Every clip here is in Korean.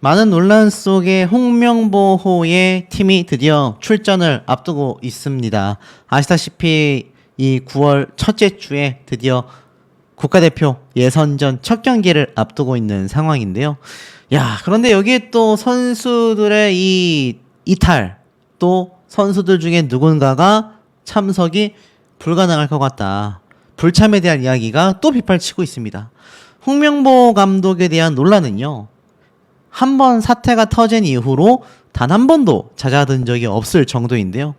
많은 논란 속에 홍명보호의 팀이 드디어 출전을 앞두고 있습니다. 아시다시피 이 9월 첫째 주에 드디어 국가대표 예선전 첫 경기를 앞두고 있는 상황인데요. 야, 그런데 여기에 또 선수들의 이 이탈, 또 선수들 중에 누군가가 참석이 불가능할 것 같다. 불참에 대한 이야기가 또 빗발치고 있습니다. 홍명보 감독에 대한 논란은요. 한 번 사태가 터진 이후로 단 한 번도 잦아든 적이 없을 정도인데요.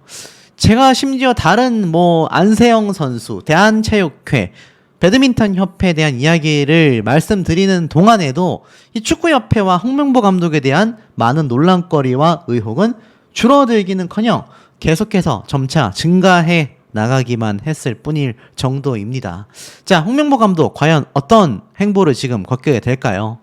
제가 심지어 다른 안세영 선수, 대한체육회, 배드민턴 협회에 대한 이야기를 말씀드리는 동안에도 이 축구협회와 홍명보 감독에 대한 많은 논란거리와 의혹은 줄어들기는커녕 계속해서 점차 증가해 나가기만 했을 뿐일 정도입니다. 자, 홍명보 감독 과연 어떤 행보를 지금 겪게 될까요?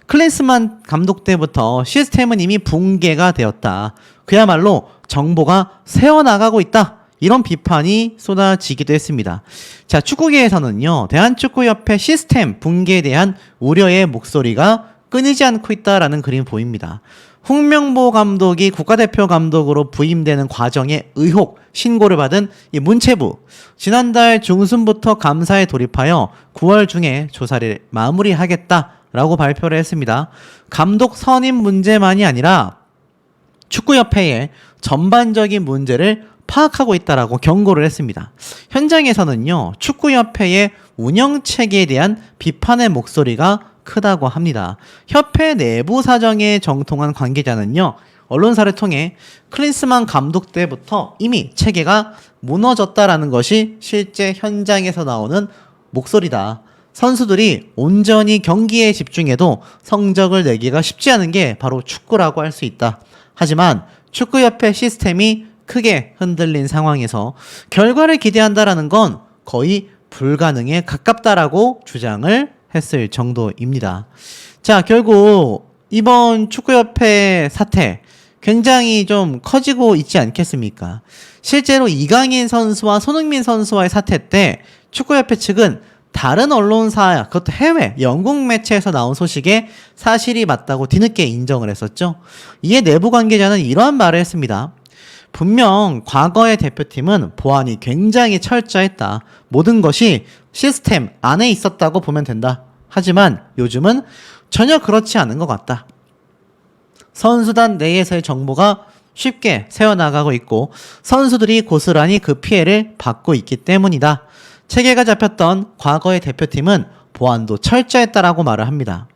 클린스만 감독 때부터 시스템은 이미 붕괴가 되었다. 그야말로 정보가 새어나가고 있다. 이런 비판이 쏟아지기도 했습니다. 자, 축구계에서는요, 대한축구협회 시스템 붕괴에 대한 우려의 목소리가 끊이지 않고 있다라는 그림이 보입니다. 홍명보 감독이 국가대표 감독으로 부임되는 과정에 의혹 신고를 받은 이 문체부, 지난달 중순부터 감사에 돌입하여 9월 중에 조사를 마무리하겠다라고 발표를 했습니다. 감독 선임 문제만이 아니라 축구협회의 전반적인 문제를 파악하고 있다라고 경고를 했습니다. 현장에서는요, 축구협회의 운영체계에 대한 비판의 목소리가 크다고 합니다. 협회 내부 사정에 정통한 관계자는요, 언론사를 통해 클린스만 감독 때부터 이미 체계가 무너졌다라는 것이 실제 현장에서 나오는 목소리다. 선수들이 온전히 경기에 집중해도 성적을 내기가 쉽지 않은 게 바로 축구라고 할 수 있다. 하지만 축구협회 시스템이 크게 흔들린 상황에서 결과를 기대한다라는 건 거의 불가능에 가깝다라고 주장을 했을 정도입니다. 자, 결국 이번 축구협회 사태 굉장히 좀 커지고 있지 않겠습니까? 실제로 이강인 선수와 손흥민 선수와의 사태 때 축구협회 측은 다른 언론사, 그것도 해외, 영국 매체에서 나온 소식에 사실이 맞다고 뒤늦게 인정을 했었죠. 이에 내부 관계자는 이러한 말을 했습니다. 분명 과거의 대표팀은 보안이 굉장히 철저했다. 모든 것이 시스템 안에 있었다고 보면 된다. 하지만 요즘은 전혀 그렇지 않은 것 같다. 선수단 내에서의 정보가 쉽게 새어나가고 있고 선수들이 고스란히 그 피해를 받고 있기 때문이다. 체계가 잡혔던 과거의 대표팀은 보안도 철저했다라고 말을 합니다.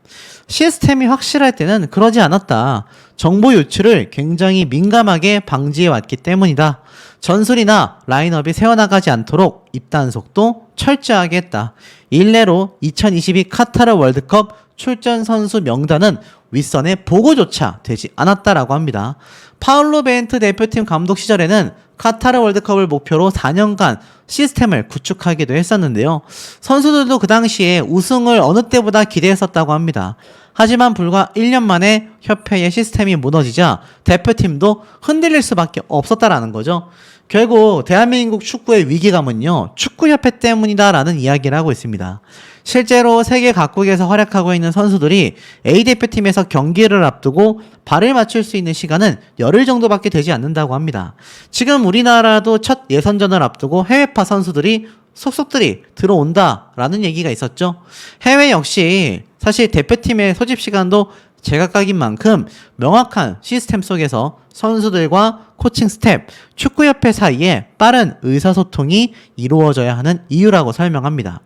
시스템이 확실할 때는 그러지 않았다. 정보 유출을 굉장히 민감하게 방지해 왔기 때문이다. 전술이나 라인업이 새어나가지 않도록 입단속도 철저하게 했다. 일례로 2022 카타르 월드컵 출전 선수 명단은 윗선에 보고조차 되지 않았다라고 합니다. 파울로 베인트 대표팀 감독 시절에는 카타르 월드컵을 목표로 4년간 시스템을 구축하기도 했었는데요. 선수들도 그 당시에 우승을 어느 때보다 기대했었다고 합니다. 하지만 불과 1년 만에 협회의 시스템이 무너지자 대표팀도 흔들릴 수밖에 없었다라는 거죠. 결국 대한민국 축구의 위기감은요, 축구협회 때문이다라는 이야기를 하고 있습니다. 실제로 세계 각국에서 활약하고 있는 선수들이 A대표팀에서 경기를 앞두고 발을 맞출 수 있는 시간은 열흘 정도밖에 되지 않는다고 합니다. 지금 우리나라도 첫 예선전을 앞두고 해외파 선수들이 속속들이 들어온다라는 얘기가 있었죠. 해외 역시 사실 대표팀의 소집 시간도 제각각인 만큼 명확한 시스템 속에서 선수들과 코칭 스텝, 축구협회 사이에 빠른 의사소통이 이루어져야 하는 이유라고 설명합니다.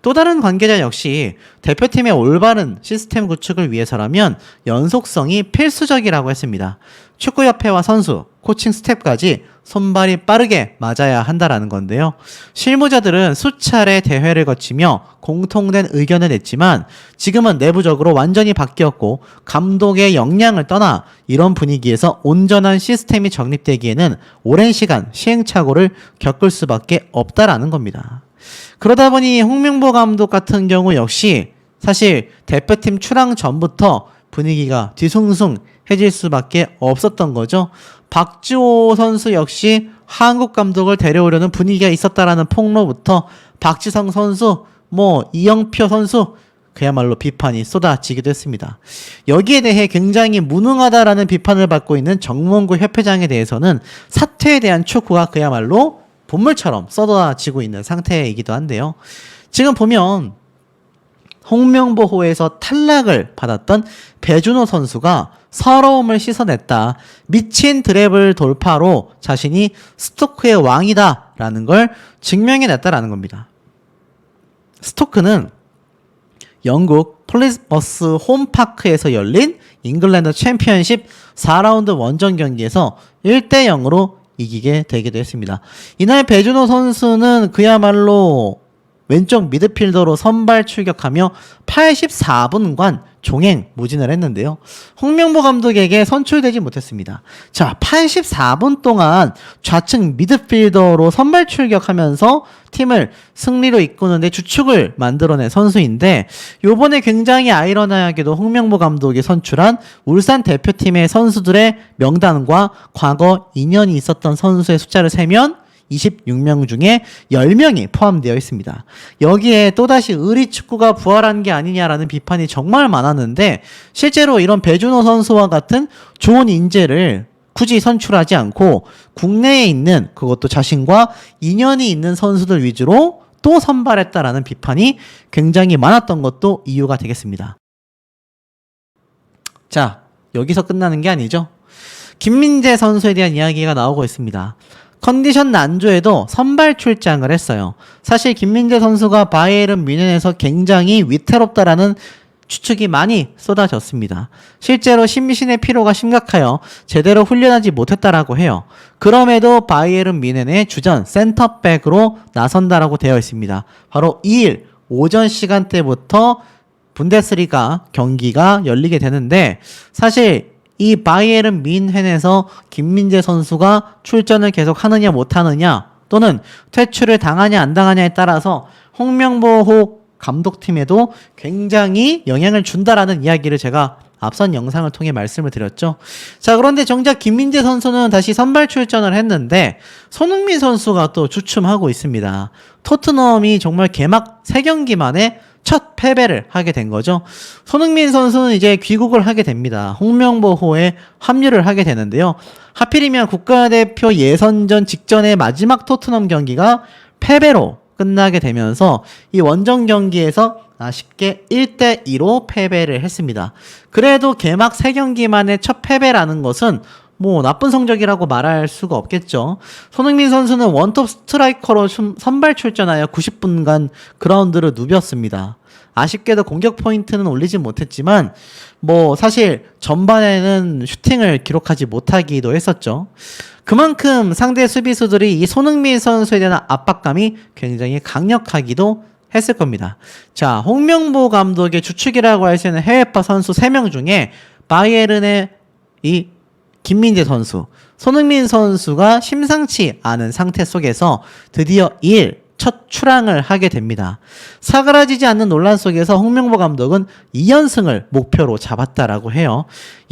또 다른 관계자 역시 대표팀의 올바른 시스템 구축을 위해서라면 연속성이 필수적이라고 했습니다. 축구협회와 선수, 코칭 스텝까지 손발이 빠르게 맞아야 한다라는 건데요. 실무자들은 수차례 대회를 거치며 공통된 의견을 냈지만 지금은 내부적으로 완전히 바뀌었고 감독의 역량을 떠나 이런 분위기에서 온전한 시스템이 정립되기에는 오랜 시간 시행착오를 겪을 수밖에 없다라는 겁니다. 그러다 보니 홍명보 감독 같은 경우 역시 사실 대표팀 출항 전부터 분위기가 뒤숭숭해질 수밖에 없었던 거죠. 박주호 선수 역시 한국 감독을 데려오려는 분위기가 있었다라는 폭로부터 박지성 선수, 이영표 선수, 그야말로 비판이 쏟아지기도 했습니다. 여기에 대해 굉장히 무능하다라는 비판을 받고 있는 정몽구 협회장에 대해서는 사퇴에 대한 촉구가 그야말로 본물처럼 쏟아지고 있는 상태이기도 한데요. 지금 보면 홍명보호에서 탈락을 받았던 배준호 선수가 서러움을 씻어냈다. 미친 드래블 돌파로 자신이 스토크의 왕이다라는 걸 증명해냈다라는 겁니다. 스토크는 영국 폴리스버스 홈파크에서 열린 잉글랜드 챔피언십 4라운드 원정 경기에서 1대 0으로 이기게 되기도 했습니다. 이날 배준호 선수는 그야말로 왼쪽 미드필더로 선발 출격하며 84분간 종행 무진을 했는데요. 홍명보 감독에게 선출되지 못했습니다. 자, 84분 동안 좌측 미드필더로 선발 출격하면서 팀을 승리로 이끄는데 주축을 만들어낸 선수인데 요번에 굉장히 아이러니하게도 홍명보 감독이 선출한 울산 대표팀의 선수들의 명단과 과거 인연이 있었던 선수의 숫자를 세면 26명 중에 10명이 포함되어 있습니다. 여기에 또다시 의리축구가 부활한 게 아니냐라는 비판이 정말 많았는데 실제로 이런 배준호 선수와 같은 좋은 인재를 굳이 선출하지 않고 국내에 있는 그것도 자신과 인연이 있는 선수들 위주로 또 선발했다라는 비판이 굉장히 많았던 것도 이유가 되겠습니다. 자, 여기서 끝나는 게 아니죠. 김민재 선수에 대한 이야기가 나오고 있습니다. 컨디션 난조에도 선발 출장을 했어요. 사실 김민재 선수가 바이에른 뮌헨에서 굉장히 위태롭다라는 추측이 많이 쏟아졌습니다. 실제로 심신의 피로가 심각하여 제대로 훈련하지 못했다라고 해요. 그럼에도 바이에른 뮌헨의 주전 센터백으로 나선다라고 되어 있습니다. 바로 2일 오전 시간대부터 분데스리가 경기가 열리게 되는데 사실 이 바이에른 뮌헨에서 김민재 선수가 출전을 계속 하느냐 못하느냐 또는 퇴출을 당하냐 안 당하냐에 따라서 홍명보호 감독팀에도 굉장히 영향을 준다라는 이야기를 제가 앞선 영상을 통해 말씀을 드렸죠. 자, 그런데 정작 김민재 선수는 다시 선발 출전을 했는데 손흥민 선수가 또 주춤하고 있습니다. 토트넘이 정말 개막 3경기 만에 첫 패배를 하게 된 거죠. 손흥민 선수는 이제 귀국을 하게 됩니다. 홍명보호에 합류를 하게 되는데요. 하필이면 국가대표 예선전 직전의 마지막 토트넘 경기가 패배로 끝나게 되면서 이 원정 경기에서 아쉽게 1대2로 패배를 했습니다. 그래도 개막 3경기 만에 첫 패배라는 것은 뭐 나쁜 성적이라고 말할 수가 없겠죠. 손흥민 선수는 원톱 스트라이커로 선발 출전하여 90분간 그라운드를 누볐습니다. 아쉽게도 공격 포인트는 올리지 못했지만 뭐 사실 전반에는 슈팅을 기록하지 못하기도 했었죠. 그만큼 상대 수비수들이 이 손흥민 선수에 대한 압박감이 굉장히 강력하기도 했을 겁니다. 자, 홍명보 감독의 주축이라고 할 수 있는 해외파 선수 3명 중에 바이에른의 이 김민재 선수, 손흥민 선수가 심상치 않은 상태 속에서 드디어 2일 첫 출항을 하게 됩니다. 사그라지지 않는 논란 속에서 홍명보 감독은 2연승을 목표로 잡았다라고 해요.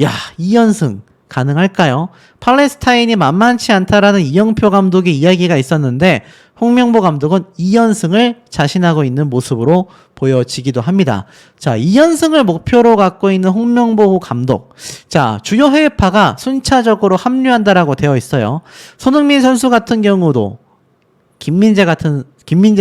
야, 2연승 가능할까요? 팔레스타인이 만만치 않다라는 이영표 감독의 이야기가 있었는데 홍명보 감독은 2연승을 자신하고 있는 모습으로 보여지기도 합니다. 자, 2연승을 목표로 갖고 있는 홍명보 감독. 자, 주요 해외파가 순차적으로 합류한다라고 되어 있어요. 손흥민 선수 같은 경우도 김민재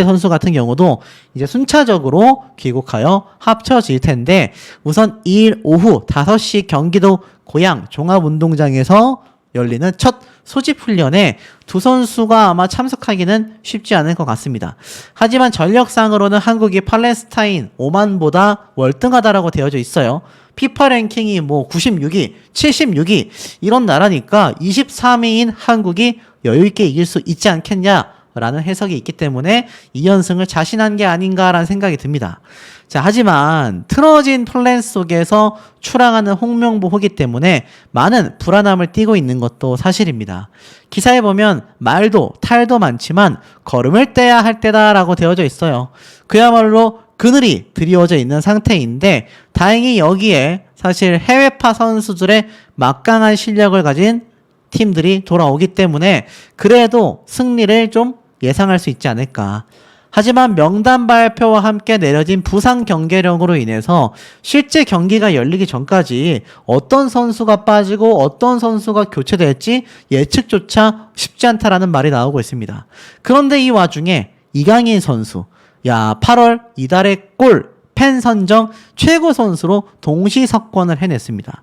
선수 같은 경우도 이제 순차적으로 귀국하여 합쳐질 텐데 우선 2일 오후 5시 경기도 고양 종합운동장에서 열리는 첫 소집 훈련에 두 선수가 아마 참석하기는 쉽지 않을 것 같습니다. 하지만 전력상으로는 한국이 팔레스타인 오만보다 월등하다라고 되어져 있어요. 피파 랭킹이 뭐 96위, 76위 이런 나라니까 23위인 한국이 여유있게 이길 수 있지 않겠냐라는 해석이 있기 때문에 2연승을 자신한 게 아닌가라는 생각이 듭니다. 자, 하지만 틀어진 플랜 속에서 출항하는 홍명보호기 때문에 많은 불안함을 띠고 있는 것도 사실입니다. 기사에 보면 말도 탈도 많지만 걸음을 떼야 할 때다라고 되어져 있어요. 그야말로 그늘이 드리워져 있는 상태인데 다행히 여기에 사실 해외파 선수들의 막강한 실력을 가진 팀들이 돌아오기 때문에 그래도 승리를 좀 예상할 수 있지 않을까. 하지만 명단 발표와 함께 내려진 부상 경계령으로 인해서 실제 경기가 열리기 전까지 어떤 선수가 빠지고 어떤 선수가 교체될지 예측조차 쉽지 않다라는 말이 나오고 있습니다. 그런데 이 와중에 이강인 선수, 8월 이달의 골 팬 선정 최고 선수로 동시 석권을 해냈습니다.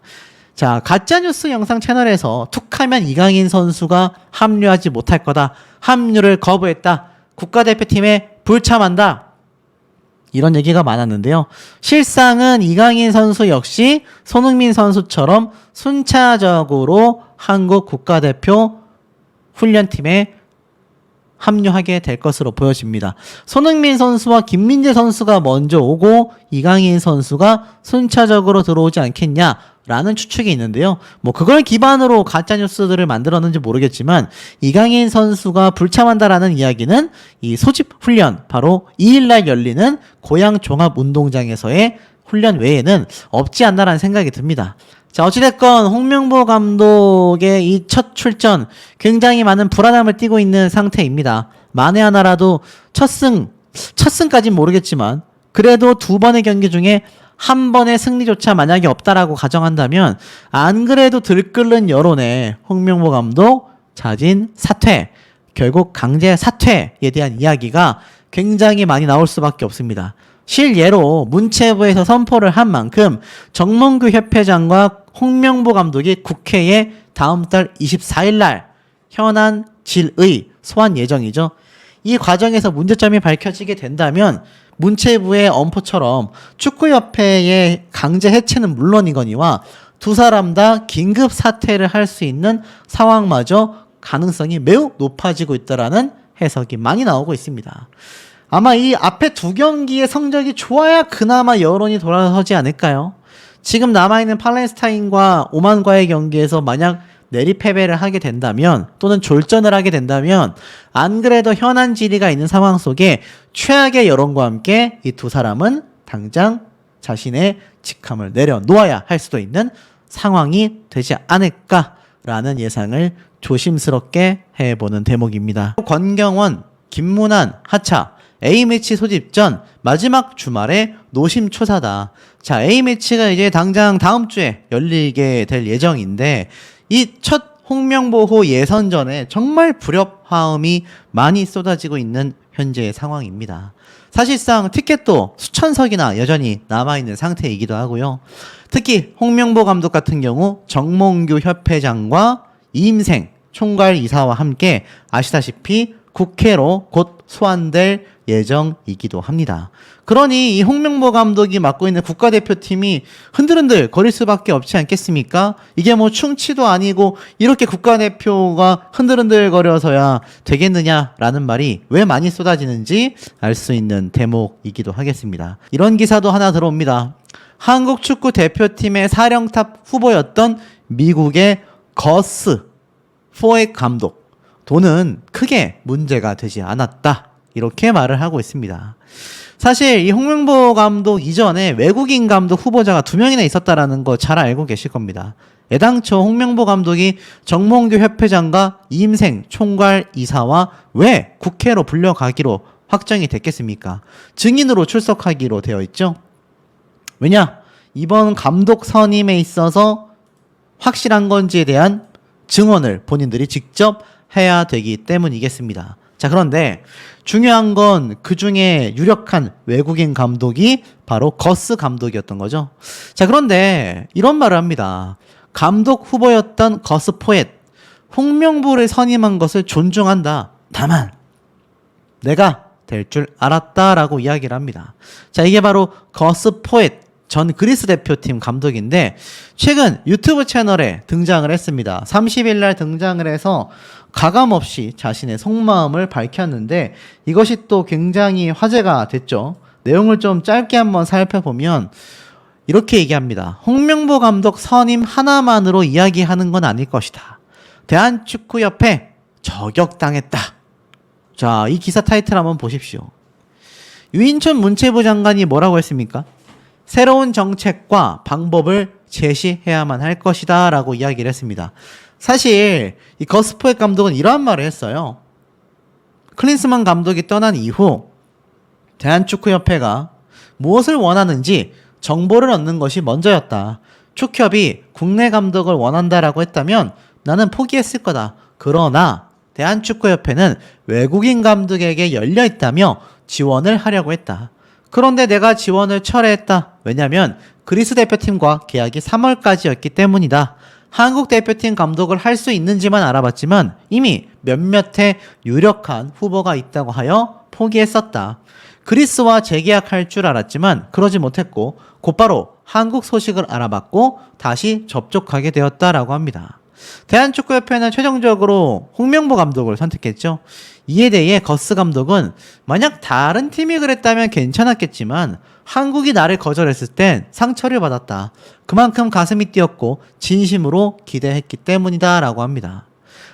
자, 가짜뉴스 영상 채널에서 툭하면 이강인 선수가 합류하지 못할 거다. 합류를 거부했다. 국가대표팀에 불참한다. 이런 얘기가 많았는데요. 실상은 이강인 선수 역시 손흥민 선수처럼 순차적으로 한국 국가대표 훈련팀에 합류하게 될 것으로 보여집니다. 손흥민 선수와 김민재 선수가 먼저 오고 이강인 선수가 순차적으로 들어오지 않겠냐라는 추측이 있는데요. 그걸 기반으로 가짜뉴스들을 만들었는지 모르겠지만 이강인 선수가 불참한다라는 이야기는 이 소집 훈련, 바로 2일날 열리는 고양 종합운동장에서의 훈련 외에는 없지 않나라는 생각이 듭니다. 자, 어찌됐건 홍명보 감독의 이 첫 출전 굉장히 많은 불안함을 띠고 있는 상태입니다. 만에 하나라도 첫승까진 모르겠지만 그래도 2번의 경기 중에 한 번의 승리조차 만약에 없다라고 가정한다면 안 그래도 들끓는 여론에 홍명보 감독 자진 사퇴, 결국 강제 사퇴에 대한 이야기가 굉장히 많이 나올 수밖에 없습니다. 실예로 문체부에서 선포를 한 만큼 정몽규 협회장과 홍명보 감독이 국회에 다음 달 24일 날 현안 질의 소환 예정이죠. 이 과정에서 문제점이 밝혀지게 된다면 문체부의 엄포처럼 축구협회의 강제 해체는 물론이거니와 두 사람 다 긴급 사퇴를 할 수 있는 상황마저 가능성이 매우 높아지고 있다라는 해석이 많이 나오고 있습니다. 아마 이 앞에 두 경기의 성적이 좋아야 그나마 여론이 돌아서지 않을까요? 지금 남아있는 팔레스타인과 오만과의 경기에서 만약 내리패배를 하게 된다면 또는 졸전을 하게 된다면 안 그래도 현안 질의가 있는 상황 속에 최악의 여론과 함께 이 두 사람은 당장 자신의 직함을 내려놓아야 할 수도 있는 상황이 되지 않을까라는 예상을 조심스럽게 해보는 대목입니다. 권경원, 김문환, 하차 A매치 소집 전 마지막 주말에 노심초사다. 자, A매치가 이제 당장 다음 주에 열리게 될 예정인데 이 첫 홍명보호 예선전에 정말 불협화음이 많이 쏟아지고 있는 현재의 상황입니다. 사실상 티켓도 수천석이나 여전히 남아있는 상태이기도 하고요. 특히 홍명보 감독 같은 경우 정몽규 협회장과 이임생 총괄이사와 함께 아시다시피 국회로 곧 소환될 예정이기도 합니다. 그러니 이 홍명보 감독이 맡고 있는 국가대표팀이 흔들흔들 거릴 수밖에 없지 않겠습니까? 이게 충치도 아니고 이렇게 국가대표가 흔들흔들 거려서야 되겠느냐라는 말이 왜 많이 쏟아지는지 알 수 있는 대목이기도 하겠습니다. 이런 기사도 하나 들어옵니다. 한국 축구 대표팀의 사령탑 후보였던 미국의 거스 포액 감독, 돈은 크게 문제가 되지 않았다. 이렇게 말을 하고 있습니다. 사실 이 홍명보 감독 이전에 외국인 감독 후보자가 2명이나 있었다라는 거 잘 알고 계실 겁니다. 애당초 홍명보 감독이 정몽규 협회장과 이임생 총괄이사와 왜 국회로 불려가기로 확정이 됐겠습니까? 증인으로 출석하기로 되어 있죠. 왜냐? 이번 감독 선임에 있어서 확실한 건지에 대한 증언을 본인들이 직접 해야 되기 때문이겠습니다. 자, 그런데 중요한 건 그 중에 유력한 외국인 감독이 바로 거스 감독이었던 거죠. 자, 그런데 이런 말을 합니다. 감독 후보였던 거스 포엣, 홍명보를 선임한 것을 존중한다. 다만 내가 될 줄 알았다라고 이야기를 합니다. 자, 이게 바로 거스 포엣 전 그리스 대표팀 감독인데 최근 유튜브 채널에 등장을 했습니다. 30일 날 등장을 해서 가감없이 자신의 속마음을 밝혔는데 이것이 또 굉장히 화제가 됐죠. 내용을 좀 짧게 한번 살펴보면 이렇게 얘기합니다. 홍명보 감독 선임 하나만으로 이야기하는 건 아닐 것이다. 대한축구협회 저격당했다. 자, 이 기사 타이틀 한번 보십시오. 유인촌 문체부 장관이 뭐라고 했습니까? 새로운 정책과 방법을 제시해야만 할 것이다 라고 이야기를 했습니다. 사실 이 거스포의 감독은 이러한 말을 했어요. 클린스만 감독이 떠난 이후 대한축구협회가 무엇을 원하는지 정보를 얻는 것이 먼저였다. 축협이 국내 감독을 원한다라고 했다면 나는 포기했을 거다. 그러나 대한축구협회는 외국인 감독에게 열려있다며 지원을 하려고 했다. 그런데 내가 지원을 철회했다. 왜냐하면 그리스 대표팀과 계약이 3월까지였기 때문이다. 한국 대표팀 감독을 할 수 있는지만 알아봤지만 이미 몇몇의 유력한 후보가 있다고 하여 포기했었다. 그리스와 재계약할 줄 알았지만 그러지 못했고 곧바로 한국 소식을 알아봤고 다시 접촉하게 되었다라고 합니다. 대한축구협회는 최종적으로 홍명보 감독을 선택했죠. 이에 대해 거스 감독은 만약 다른 팀이 그랬다면 괜찮았겠지만 한국이 나를 거절했을 땐 상처를 받았다. 그만큼 가슴이 뛰었고 진심으로 기대했기 때문이다 라고 합니다.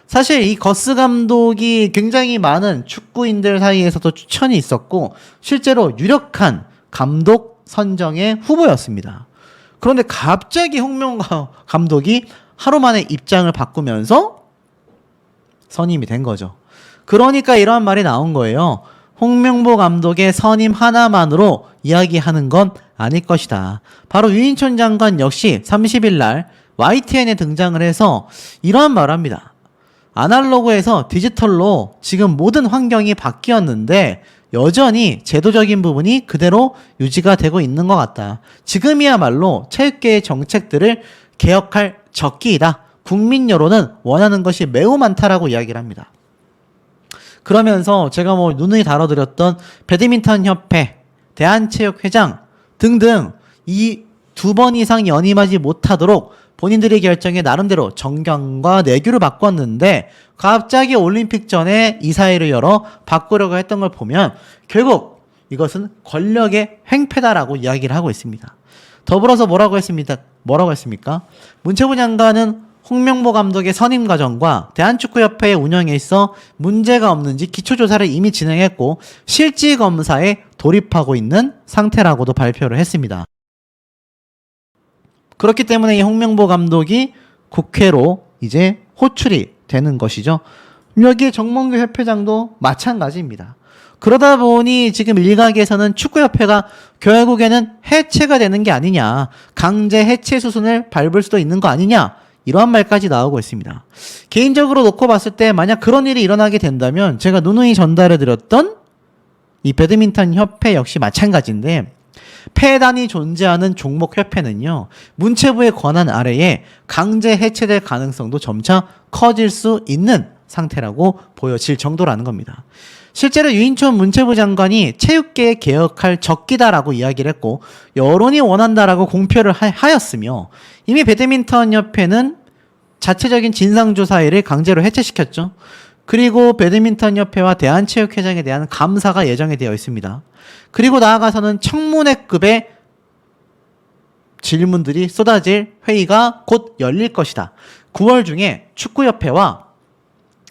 사실 이 거스 감독이 굉장히 많은 축구인들 사이에서도 추천이 있었고 실제로 유력한 감독 선정의 후보였습니다. 그런데 갑자기 홍명보 감독이 하루 만에 입장을 바꾸면서 선임이 된 거죠. 그러니까 이러한 말이 나온 거예요. 홍명보 감독의 선임 하나만으로 이야기하는 건 아닐 것이다. 바로 유인촌 장관 역시 30일 날 YTN에 등장을 해서 이러한 말을 합니다. 아날로그에서 디지털로 지금 모든 환경이 바뀌었는데 여전히 제도적인 부분이 그대로 유지가 되고 있는 것 같다. 지금이야말로 체육계의 정책들을 개혁할 적기이다. 국민 여론은 원하는 것이 매우 많다라고 이야기를 합니다. 그러면서 제가 누누이 다뤄드렸던 배드민턴 협회, 대한체육회장 등등 이 2번 이상 연임하지 못하도록 본인들의 결정에 나름대로 정경과 내규를 바꿨는데 갑자기 올림픽 전에 이사회를 열어 바꾸려고 했던 걸 보면 결국 이것은 권력의 횡패다라고 이야기를 하고 있습니다. 더불어서 뭐라고 했습니까? 문체부 장관은 홍명보 감독의 선임 과정과 대한축구협회의 운영에 있어 문제가 없는지 기초조사를 이미 진행했고 실질 검사에 돌입하고 있는 상태라고도 발표를 했습니다. 그렇기 때문에 이 홍명보 감독이 국회로 이제 호출이 되는 것이죠. 여기에 정몽규 협회장도 마찬가지입니다. 그러다 보니 지금 일각에서는 축구협회가 결국에는 해체가 되는 게 아니냐, 강제 해체 수순을 밟을 수도 있는 거 아니냐, 이러한 말까지 나오고 있습니다. 개인적으로 놓고 봤을 때 만약 그런 일이 일어나게 된다면 제가 누누이 전달해드렸던 이 배드민턴 협회 역시 마찬가지인데 폐단이 존재하는 종목 협회는요, 문체부의 권한 아래에 강제 해체될 가능성도 점차 커질 수 있는 상태라고 보여질 정도라는 겁니다. 실제로 유인촌 문체부 장관이 체육계에 개혁할 적기다라고 이야기를 했고 여론이 원한다라고 공표를 하였으며 이미 배드민턴 협회는 자체적인 진상조사회를 강제로 해체시켰죠. 그리고 배드민턴 협회와 대한체육회장에 대한 감사가 예정이 되어 있습니다. 그리고 나아가서는 청문회급의 질문들이 쏟아질 회의가 곧 열릴 것이다. 9월 중에 축구협회와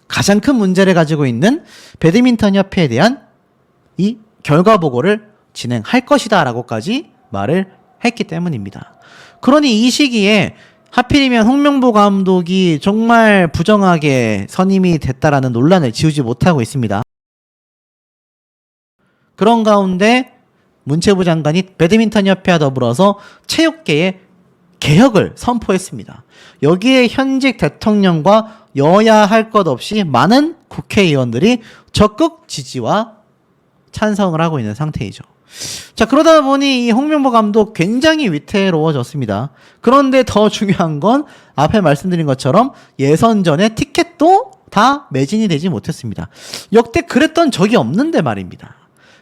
가장 큰 문제를 가지고 있는 배드민턴 협회에 대한 이 결과 보고를 진행할 것이다 라고까지 말을 했기 때문입니다. 그러니 이 시기에 하필이면 홍명보 감독이 정말 부정하게 선임이 됐다라는 논란을 지우지 못하고 있습니다. 그런 가운데 문체부 장관이 배드민턴 협회와 더불어서 체육계의 개혁을 선포했습니다. 여기에 현직 대통령과 여야 할 것 없이 많은 국회의원들이 적극 지지와 찬성을 하고 있는 상태이죠. 자, 그러다 보니 이 홍명보 감독 굉장히 위태로워졌습니다. 그런데 더 중요한 건 앞에 말씀드린 것처럼 예선전에 티켓도 다 매진이 되지 못했습니다. 역대 그랬던 적이 없는데 말입니다.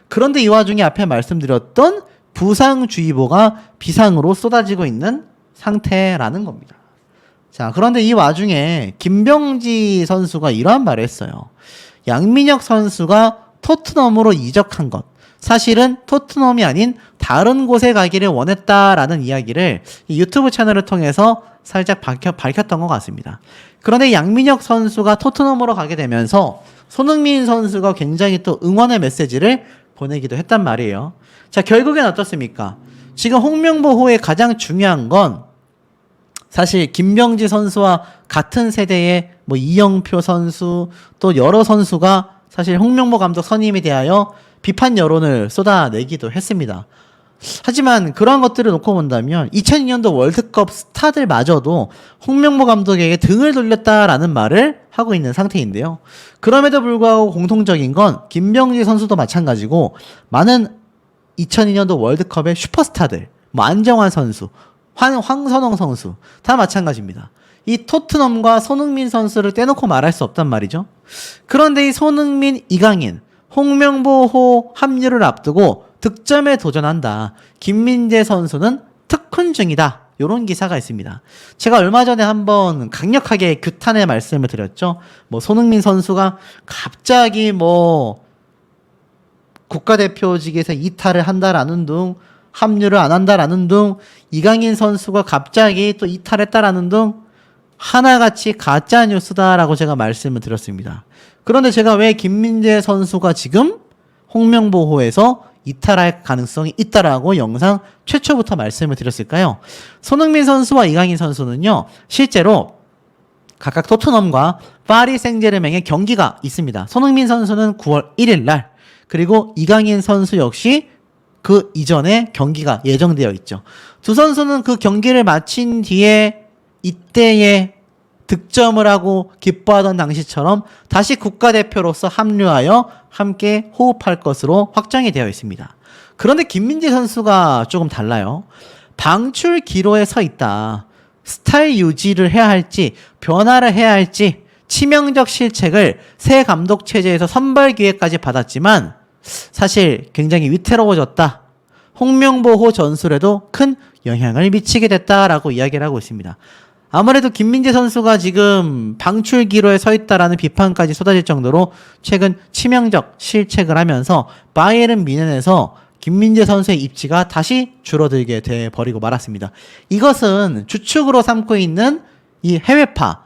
그런데 이 와중에 앞에 말씀드렸던 부상주의보가 비상으로 쏟아지고 있는 상태라는 겁니다. 자, 그런데 이 와중에 김병지 선수가 이러한 말을 했어요. 양민혁 선수가 토트넘으로 이적한 것, 사실은 토트넘이 아닌 다른 곳에 가기를 원했다라는 이야기를 이 유튜브 채널을 통해서 살짝 밝혔던 것 같습니다. 그런데 양민혁 선수가 토트넘으로 가게 되면서 손흥민 선수가 굉장히 또 응원의 메시지를 보내기도 했단 말이에요. 자, 결국엔 어떻습니까? 지금 홍명보호의 가장 중요한 건 사실 김병지 선수와 같은 세대의 이영표 선수 또 여러 선수가 사실 홍명보 감독 선임에 대하여 비판 여론을 쏟아내기도 했습니다. 하지만 그러한 것들을 놓고 본다면 2002년도 월드컵 스타들마저도 홍명보 감독에게 등을 돌렸다라는 말을 하고 있는 상태인데요. 그럼에도 불구하고 공통적인 건 김병지 선수도 마찬가지고 많은 2002년도 월드컵의 슈퍼스타들, 뭐 안정환 선수, 황선홍 선수 다 마찬가지입니다. 이 토트넘과 손흥민 선수를 떼놓고 말할 수 없단 말이죠. 그런데 이 손흥민, 이강인, 홍명보호 합류를 앞두고 득점에 도전한다. 김민재 선수는 특훈 중이다. 이런 기사가 있습니다. 제가 얼마 전에 한번 강력하게 규탄의 말씀을 드렸죠. 뭐 손흥민 선수가 갑자기 뭐 국가대표직에서 이탈을 한다라는 둥, 합류를 안 한다라는 둥, 이강인 선수가 갑자기 또 이탈했다라는 둥, 하나같이 가짜 뉴스다라고 제가 말씀을 드렸습니다. 그런데 제가 왜 김민재 선수가 지금 홍명보호에서 이탈할 가능성이 있다라고 영상 최초부터 말씀을 드렸을까요? 손흥민 선수와 이강인 선수는요, 실제로 각각 토트넘과 파리 생제르맹의 경기가 있습니다. 손흥민 선수는 9월 1일 날, 그리고 이강인 선수 역시 그 이전에 경기가 예정되어 있죠. 두 선수는 그 경기를 마친 뒤에 이때에 득점을 하고 기뻐하던 당시처럼 다시 국가대표로서 합류하여 함께 호흡할 것으로 확정이 되어 있습니다. 그런데 김민재 선수가 조금 달라요. 방출 기로에 서 있다. 스타일 유지를 해야 할지 변화를 해야 할지 치명적 실책을 새 감독 체제에서 선발 기회까지 받았지만 사실 굉장히 위태로워졌다. 홍명보호 전술에도 큰 영향을 미치게 됐다라고 이야기를 하고 있습니다. 아무래도 김민재 선수가 지금 방출 기로에 서 있다라는 비판까지 쏟아질 정도로 최근 치명적 실책을 하면서 바이에른 뮌헨에서 김민재 선수의 입지가 다시 줄어들게 돼 버리고 말았습니다. 이것은 주축으로 삼고 있는 이 해외파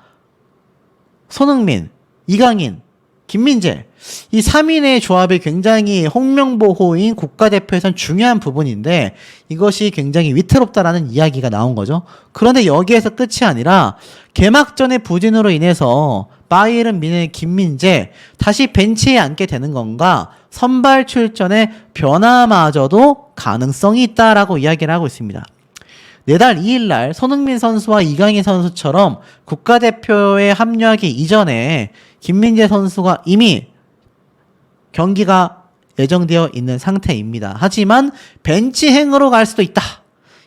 손흥민, 이강인, 김민재 이 3인의 조합이 굉장히 홍명보호인 국가대표에선 중요한 부분인데 이것이 굉장히 위태롭다라는 이야기가 나온 거죠. 그런데 여기에서 끝이 아니라 개막전의 부진으로 인해서 바이에른 뮌헨의 김민재 다시 벤치에 앉게 되는 건가 선발 출전의 변화마저도 가능성이 있다라고 이야기를 하고 있습니다. 내달 2일 날 손흥민 선수와 이강인 선수처럼 국가대표에 합류하기 이전에 김민재 선수가 이미 경기가 예정되어 있는 상태입니다. 하지만 벤치행으로 갈 수도 있다.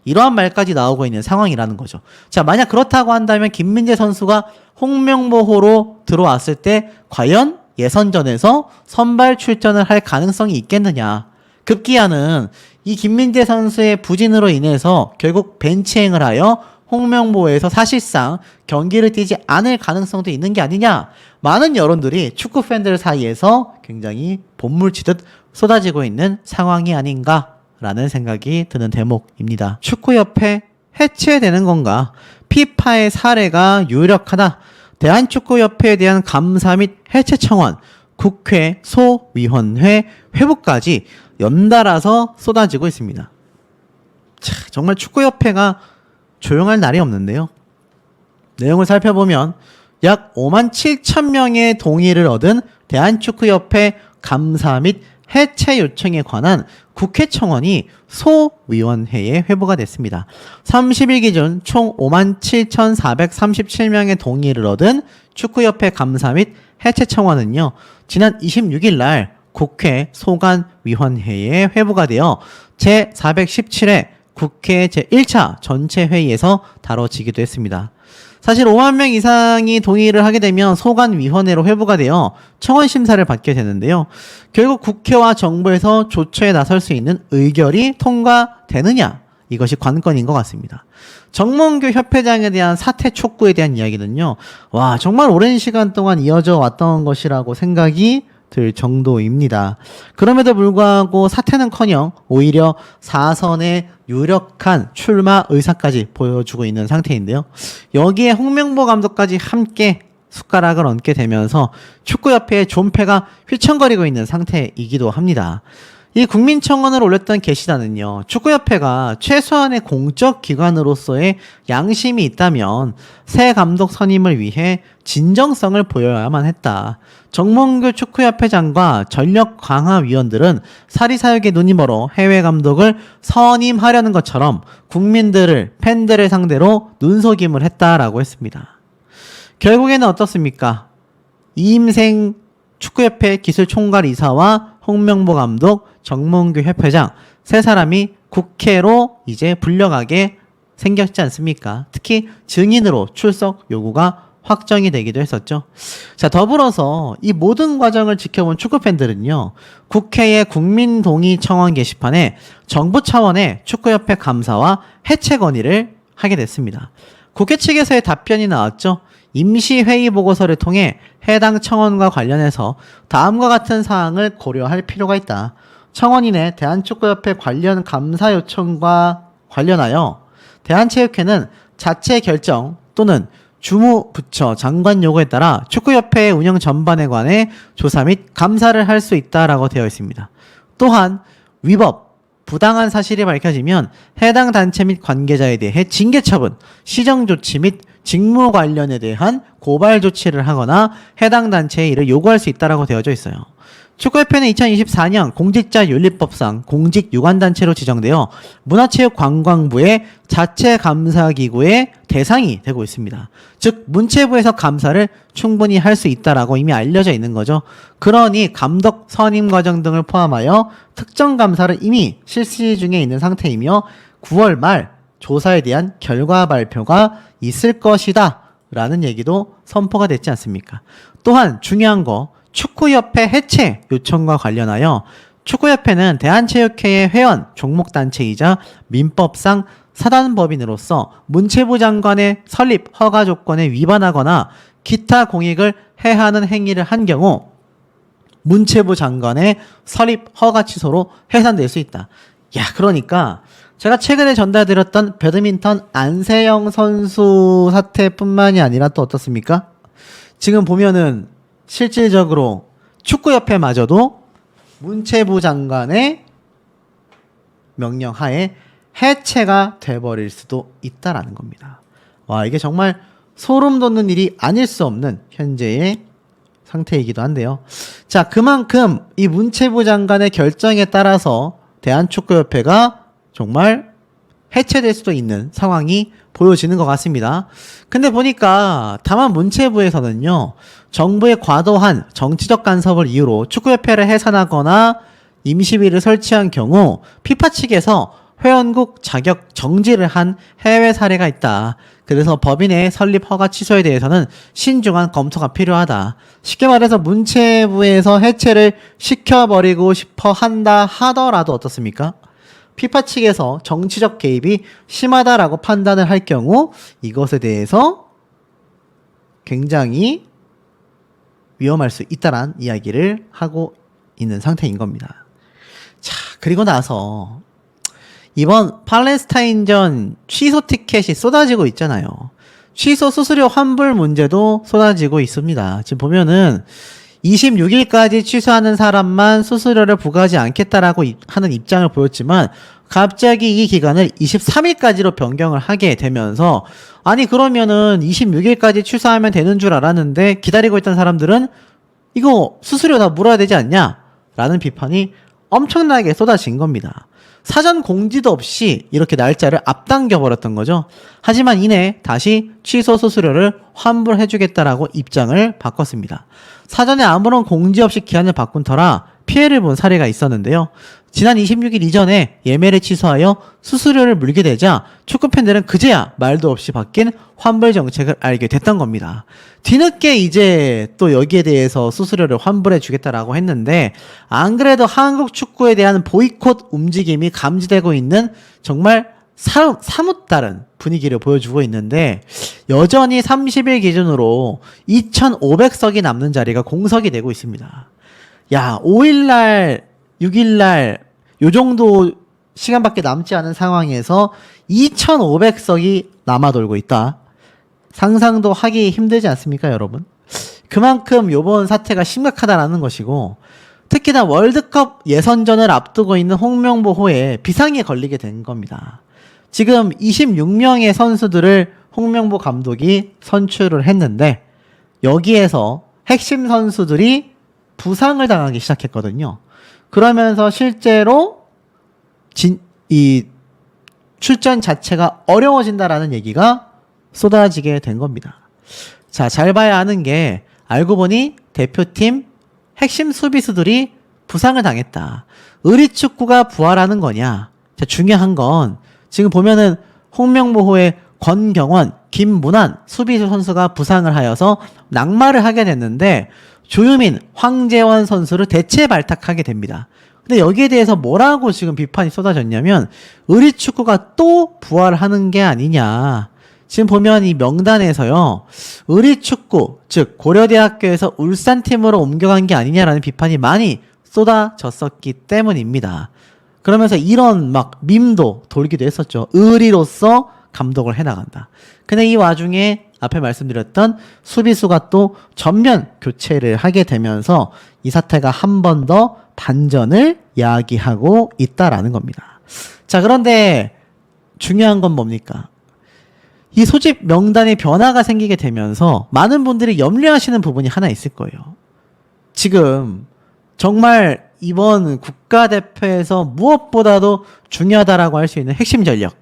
이러한 말까지 나오고 있는 상황이라는 거죠. 자, 만약 그렇다고 한다면 김민재 선수가 홍명보호로 들어왔을 때 과연 예선전에서 선발 출전을 할 가능성이 있겠느냐. 급기야는 이 김민재 선수의 부진으로 인해서 결국 벤치행을 하여 홍명보에서 사실상 경기를 뛰지 않을 가능성도 있는 게 아니냐. 많은 여론들이 축구 팬들 사이에서 굉장히 본물치듯 쏟아지고 있는 상황이 아닌가라는 생각이 드는 대목입니다. 축구협회 해체되는 건가? 피파의 사례가 유력하다. 대한축구협회에 대한 감사 및 해체 청원, 국회 소위원회 회부까지 연달아서 쏟아지고 있습니다. 정말 축구협회가 조용할 날이 없는데요. 내용을 살펴보면 약 5만 7천 명의 동의를 얻은 대한축구협회 감사 및 해체 요청에 관한 국회 청원이 소위원회에 회부가 됐습니다. 30일 기준 총 5만 7,437명의 동의를 얻은 축구협회 감사 및 해체 청원은요, 지난 26일 날 국회 소관위원회에 회부가 되어 제417회 국회 제1차 전체 회의에서 다뤄지기도 했습니다. 사실 5만 명 이상이 동의를 하게 되면 소관위원회로 회부가 되어 청원 심사를 받게 되는데요. 결국 국회와 정부에서 조처에 나설 수 있는 의결이 통과되느냐, 이것이 관건인 것 같습니다. 정몽규 협회장에 대한 사퇴 촉구에 대한 이야기는요, 와, 정말 오랜 시간 동안 이어져 왔던 것이라고 생각이 들 정도입니다. 그럼에도 불구하고 사퇴는커녕 오히려 4선의 유력한 출마 의사까지 보여주고 있는 상태인데요. 여기에 홍명보 감독까지 함께 숟가락을 얹게 되면서 축구협회의 존폐가 휘청거리고 있는 상태이기도 합니다. 이 국민청원을 올렸던 게시단은요, 축구협회가 최소한의 공적 기관으로서의 양심이 있다면 새 감독 선임을 위해 진정성을 보여야만 했다. 정몽규 축구협회장과 전력강화위원들은 사리사욕에 눈이 멀어 해외 감독을 선임하려는 것처럼 국민들을, 팬들을 상대로 눈속임을 했다라고 했습니다. 결국에는 어떻습니까? 이임생 축구협회 기술총괄이사와 홍명보 감독, 정몽규 협회장 세 사람이 국회로 이제 불려가게 생겼지 않습니까? 특히 증인으로 출석 요구가 확정이 되기도 했었죠. 자, 더불어서 이 모든 과정을 지켜본 축구팬들은요, 국회의 국민동의 청원 게시판에 정부 차원의 축구협회 감사와 해체 건의를 하게 됐습니다. 국회 측에서의 답변이 나왔죠. 임시회의 보고서를 통해 해당 청원과 관련해서 다음과 같은 사항을 고려할 필요가 있다. 청원인의 대한축구협회 관련 감사 요청과 관련하여 대한체육회는 자체 결정 또는 주무부처 장관 요구에 따라 축구협회의 운영 전반에 관해 조사 및 감사를 할 수 있다라고 되어 있습니다. 또한 위법, 부당한 사실이 밝혀지면 해당 단체 및 관계자에 대해 징계 처분, 시정 조치 및 직무 관련에 대한 고발 조치를 하거나 해당 단체에 이를 요구할 수 있다라고 되어져 있어요. 축구협회는 2024년 공직자윤리법상 공직유관단체로 지정되어 문화체육관광부의 자체감사기구의 대상이 되고 있습니다. 즉 문체부에서 감사를 충분히 할 수 있다라고 이미 알려져 있는 거죠. 그러니 감독 선임 과정 등을 포함하여 특정 감사를 이미 실시 중에 있는 상태이며 9월 말 조사에 대한 결과 발표가 있을 것이다 라는 얘기도 선포가 됐지 않습니까? 또한 중요한 거, 축구협회 해체 요청과 관련하여 축구협회는 대한체육회의 회원 종목단체이자 민법상 사단법인으로서 문체부 장관의 설립 허가 조건에 위반하거나 기타 공익을 해하는 행위를 한 경우 문체부 장관의 설립 허가 취소로 해산될 수 있다. 야, 그러니까 제가 최근에 전달드렸던 배드민턴 안세영 선수 사태뿐만이 아니라 또 어떻습니까? 지금 보면은 실질적으로 축구협회마저도 문체부 장관의 명령 하에 해체가 돼버릴 수도 있다라는 겁니다. 와, 이게 정말 소름 돋는 일이 아닐 수 없는 현재의 상태이기도 한데요. 자, 그만큼 이 문체부 장관의 결정에 따라서 대한축구협회가 정말 해체될 수도 있는 상황이 보여지는 것 같습니다. 근데 보니까 다만 문체부에서는요, 정부의 과도한 정치적 간섭을 이유로 축구협회를 해산하거나 임시비를 설치한 경우 피파 측에서 회원국 자격 정지를 한 해외 사례가 있다. 그래서 법인의 설립 허가 취소에 대해서는 신중한 검토가 필요하다. 쉽게 말해서 문체부에서 해체를 시켜버리고 싶어 한다 하더라도 어떻습니까? 피파 측에서 정치적 개입이 심하다라고 판단을 할 경우 이것에 대해서 굉장히 위험할 수 있다란 이야기를 하고 있는 상태인 겁니다. 자, 그리고 나서 이번 팔레스타인전 취소 티켓이 쏟아지고 있잖아요. 취소 수수료 환불 문제도 쏟아지고 있습니다. 지금 보면은 26일까지 취소하는 사람만 수수료를 부과하지 않겠다라고 하는 입장을 보였지만 갑자기 이 기간을 23일까지로 변경을 하게 되면서 아니 그러면은 26일까지 취소하면 되는 줄 알았는데 기다리고 있던 사람들은 이거 수수료 다 물어야 되지 않냐? 라는 비판이 엄청나게 쏟아진 겁니다. 사전 공지도 없이 이렇게 날짜를 앞당겨 버렸던 거죠. 하지만 이내 다시 취소 수수료를 환불해주겠다라고 입장을 바꿨습니다. 사전에 아무런 공지 없이 기한을 바꾼 터라 피해를 본 사례가 있었는데요. 지난 26일 이전에 예매를 취소하여 수수료를 물게 되자 축구팬들은 그제야 말도 없이 바뀐 환불 정책을 알게 됐던 겁니다. 뒤늦게 이제 또 여기에 대해서 수수료를 환불해 주겠다라고 했는데 안 그래도 한국 축구에 대한 보이콧 움직임이 감지되고 있는 정말 사뭇 다른 분위기를 보여주고 있는데 여전히 30일 기준으로 2,500석이 남는 자리가 공석이 되고 있습니다. 야, 5일날 6일날 요 정도 시간밖에 남지 않은 상황에서 2,500석이 남아 돌고 있다. 상상도 하기 힘들지 않습니까, 여러분? 그만큼 요번 사태가 심각하다라는 것이고 특히나 월드컵 예선전을 앞두고 있는 홍명보호에 비상이 걸리게 된 겁니다. 지금 26명의 선수들을 홍명보 감독이 선출을 했는데 여기에서 핵심 선수들이 부상을 당하기 시작했거든요. 그러면서 실제로 이 출전 자체가 어려워진다라는 얘기가 쏟아지게 된 겁니다. 자, 잘 봐야 하는 게 알고 보니 대표팀 핵심 수비수들이 부상을 당했다. 의리축구가 부활하는 거냐? 자, 중요한 건 지금 보면은 홍명보호의 권경원, 김문환 수비수 선수가 부상을 하여서 낙마를 하게 됐는데 조유민, 황재원 선수를 대체 발탁하게 됩니다. 근데 여기에 대해서 뭐라고 지금 비판이 쏟아졌냐면 의리축구가 또 부활하는 게 아니냐. 지금 보면 이 명단에서요. 의리축구, 즉 고려대학교에서 울산팀으로 옮겨간 게 아니냐라는 비판이 많이 쏟아졌었기 때문입니다. 그러면서 이런 막 밈도 돌기도 했었죠. 의리로서 감독을 해나간다. 근데 이 와중에 앞에 말씀드렸던 수비수가 또 전면 교체를 하게 되면서 이 사태가 한 번 더 반전을 야기하고 있다라는 겁니다. 자, 그런데 중요한 건 뭡니까? 이 소집 명단에 변화가 생기게 되면서 많은 분들이 염려하시는 부분이 하나 있을 거예요. 지금 정말 이번 국가대표에서 무엇보다도 중요하다라고 할 수 있는 핵심 전력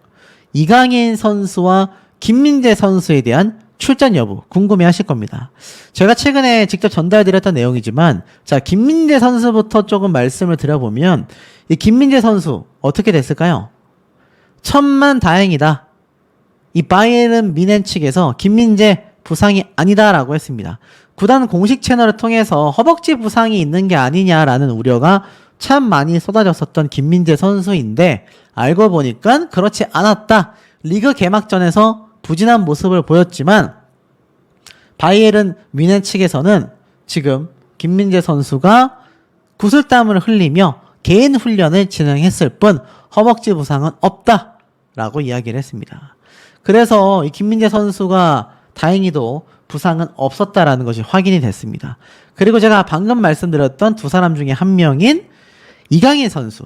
이강인 선수와 김민재 선수에 대한 출전 여부 궁금해 하실 겁니다. 제가 최근에 직접 전달드렸던 내용이지만 자, 김민재 선수부터 조금 말씀을 드려보면 이 김민재 선수 어떻게 됐을까요? 천만 다행이다. 이 바이에른 미넨 측에서 김민재 부상이 아니다라고 했습니다. 구단 공식 채널을 통해서 허벅지 부상이 있는 게 아니냐라는 우려가 참 많이 쏟아졌었던 김민재 선수인데 알고 보니까 그렇지 않았다. 리그 개막전에서 부진한 모습을 보였지만 바이에른 뮌헨 측에서는 지금 김민재 선수가 구슬땀을 흘리며 개인 훈련을 진행했을 뿐 허벅지 부상은 없다라고 이야기를 했습니다. 그래서 이 김민재 선수가 다행히도 부상은 없었다라는 것이 확인이 됐습니다. 그리고 제가 방금 말씀드렸던 두 사람 중에 한 명인 이강인 선수.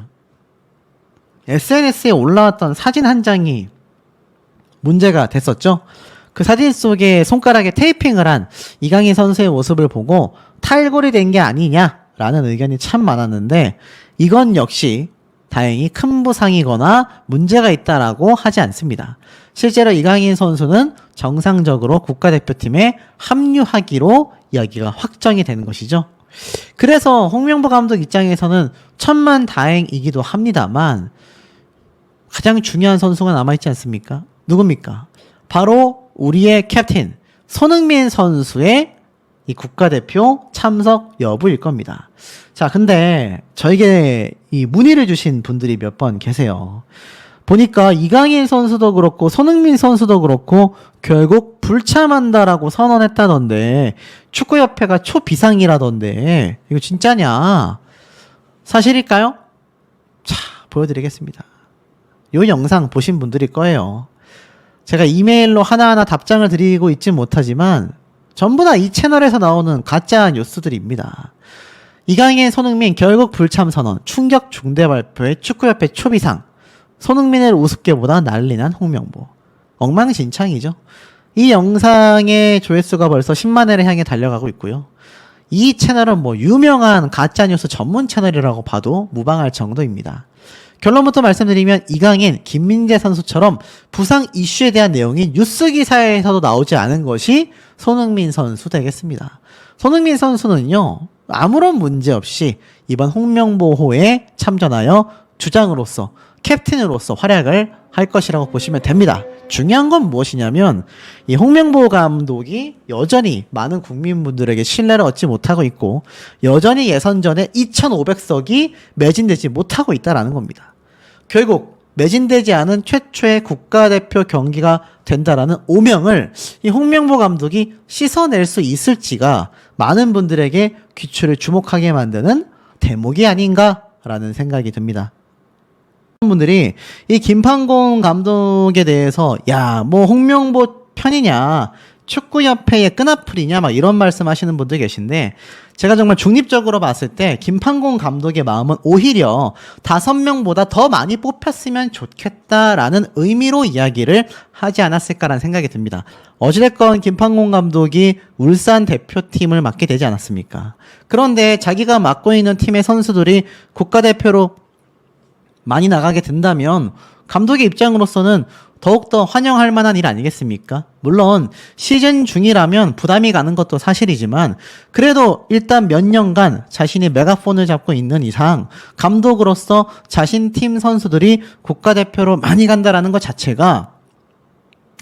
SNS에 올라왔던 사진 한 장이 문제가 됐었죠. 그 사진 속에 손가락에 테이핑을 한 이강인 선수의 모습을 보고 탈골이 된 게 아니냐라는 의견이 참 많았는데 이건 역시 다행히 큰 부상이거나 문제가 있다라고 하지 않습니다. 실제로 이강인 선수는 정상적으로 국가대표팀에 합류하기로 이야기가 확정이 되는 것이죠. 그래서 홍명보 감독 입장에서는 천만 다행이기도 합니다만 가장 중요한 선수가 남아있지 않습니까? 누굽니까? 바로 우리의 캡틴 손흥민 선수의 이 국가대표 참석 여부일 겁니다. 자, 근데 저에게 이 문의를 주신 분들이 몇 번 계세요. 보니까 이강인 선수도 그렇고 손흥민 선수도 그렇고 결국 불참한다라고 선언했다던데 축구협회가 초비상이라던데 이거 진짜냐? 사실일까요? 자, 보여드리겠습니다. 이 영상 보신 분들일 거예요. 제가 이메일로 하나하나 답장을 드리고 있진 못하지만 전부 다 이 채널에서 나오는 가짜 뉴스들입니다. 이강인, 손흥민 결국 불참 선언, 충격 중대 발표에 축구협회 초비상, 손흥민을 우습게 보다 난리난 홍명보. 엉망진창이죠. 이 영상의 조회수가 벌써 10만 회를 향해 달려가고 있고요. 이 채널은 뭐 유명한 가짜뉴스 전문 채널이라고 봐도 무방할 정도입니다. 결론부터 말씀드리면 이강인, 김민재 선수처럼 부상 이슈에 대한 내용이 뉴스 기사에서도 나오지 않은 것이 손흥민 선수 되겠습니다. 손흥민 선수는요, 아무런 문제 없이 이번 홍명보호에 참전하여 주장으로서 캡틴으로서 활약을 할 것이라고 보시면 됩니다. 중요한 건 무엇이냐면 이 홍명보 감독이 여전히 많은 국민분들에게 신뢰를 얻지 못하고 있고 여전히 예선전에 2,500석이 매진되지 못하고 있다는 겁니다. 결국 매진되지 않은 최초의 국가대표 경기가 된다라는 오명을 이 홍명보 감독이 씻어낼 수 있을지가 많은 분들에게 귀추를 주목하게 만드는 대목이 아닌가라는 생각이 듭니다. 분들이 이 김판공 감독에 대해서 야, 뭐 홍명보 편이냐, 축구협회의 끈앞풀이냐 막 이런 말씀하시는 분들 계신데 제가 정말 중립적으로 봤을 때 김판공 감독의 마음은 오히려 5명보다 더 많이 뽑혔으면 좋겠다라는 의미로 이야기를 하지 않았을까라는 생각이 듭니다. 어찌됐건 김판공 감독이 울산 대표팀을 맡게 되지 않았습니까? 그런데 자기가 맡고 있는 팀의 선수들이 국가대표로 많이 나가게 된다면 감독의 입장으로서는 더욱더 환영할 만한 일 아니겠습니까? 물론 시즌 중이라면 부담이 가는 것도 사실이지만 그래도 일단 몇 년간 자신이 메가폰을 잡고 있는 이상 감독으로서 자신 팀 선수들이 국가대표로 많이 간다라는 것 자체가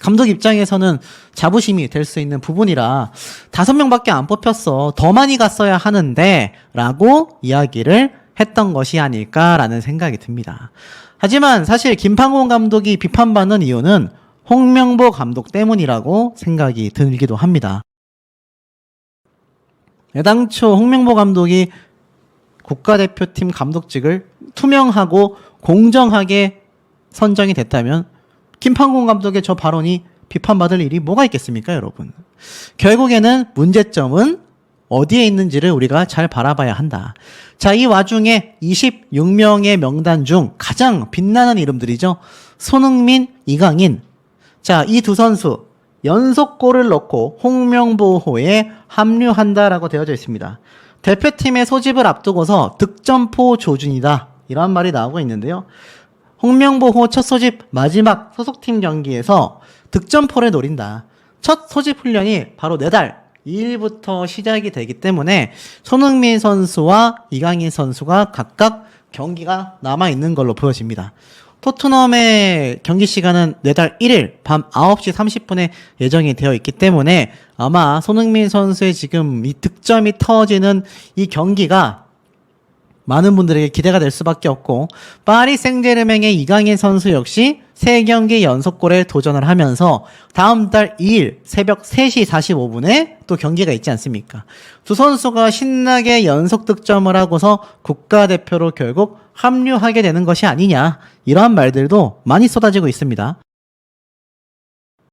감독 입장에서는 자부심이 될 수 있는 부분이라 5명밖에 안 뽑혔어. 더 많이 갔어야 하는데 라고 이야기를 했던 것이 아닐까라는 생각이 듭니다. 하지만 사실 김판공 감독이 비판받는 이유는 홍명보 감독 때문이라고 생각이 들기도 합니다. 애당초 홍명보 감독이 국가대표팀 감독직을 투명하고 공정하게 선정이 됐다면 김판공 감독의 저 발언이 비판받을 일이 뭐가 있겠습니까, 여러분? 결국에는 문제점은 어디에 있는지를 우리가 잘 바라봐야 한다. 자, 이 와중에 26명의 명단 중 가장 빛나는 이름들이죠. 손흥민, 이강인. 자, 이 두 선수 연속골을 넣고 홍명보호에 합류한다라고 되어져 있습니다. 대표팀의 소집을 앞두고서 득점포 조준이다. 이런 말이 나오고 있는데요. 홍명보호 첫 소집 마지막 소속팀 경기에서 득점포를 노린다. 첫 소집 훈련이 바로 4달 2일부터 시작이 되기 때문에 손흥민 선수와 이강인 선수가 각각 경기가 남아있는 걸로 보여집니다. 토트넘의 경기 시간은 4달 1일 밤 9시 30분에 예정이 되어 있기 때문에 아마 손흥민 선수의 지금 이 득점이 터지는 이 경기가 많은 분들에게 기대가 될 수밖에 없고 파리 생제르맹의 이강인 선수 역시 3경기 연속골에 도전을 하면서 다음 달 2일 새벽 3시 45분에 또 경기가 있지 않습니까? 두 선수가 신나게 연속 득점을 하고서 국가대표로 결국 합류하게 되는 것이 아니냐 이러한 말들도 많이 쏟아지고 있습니다.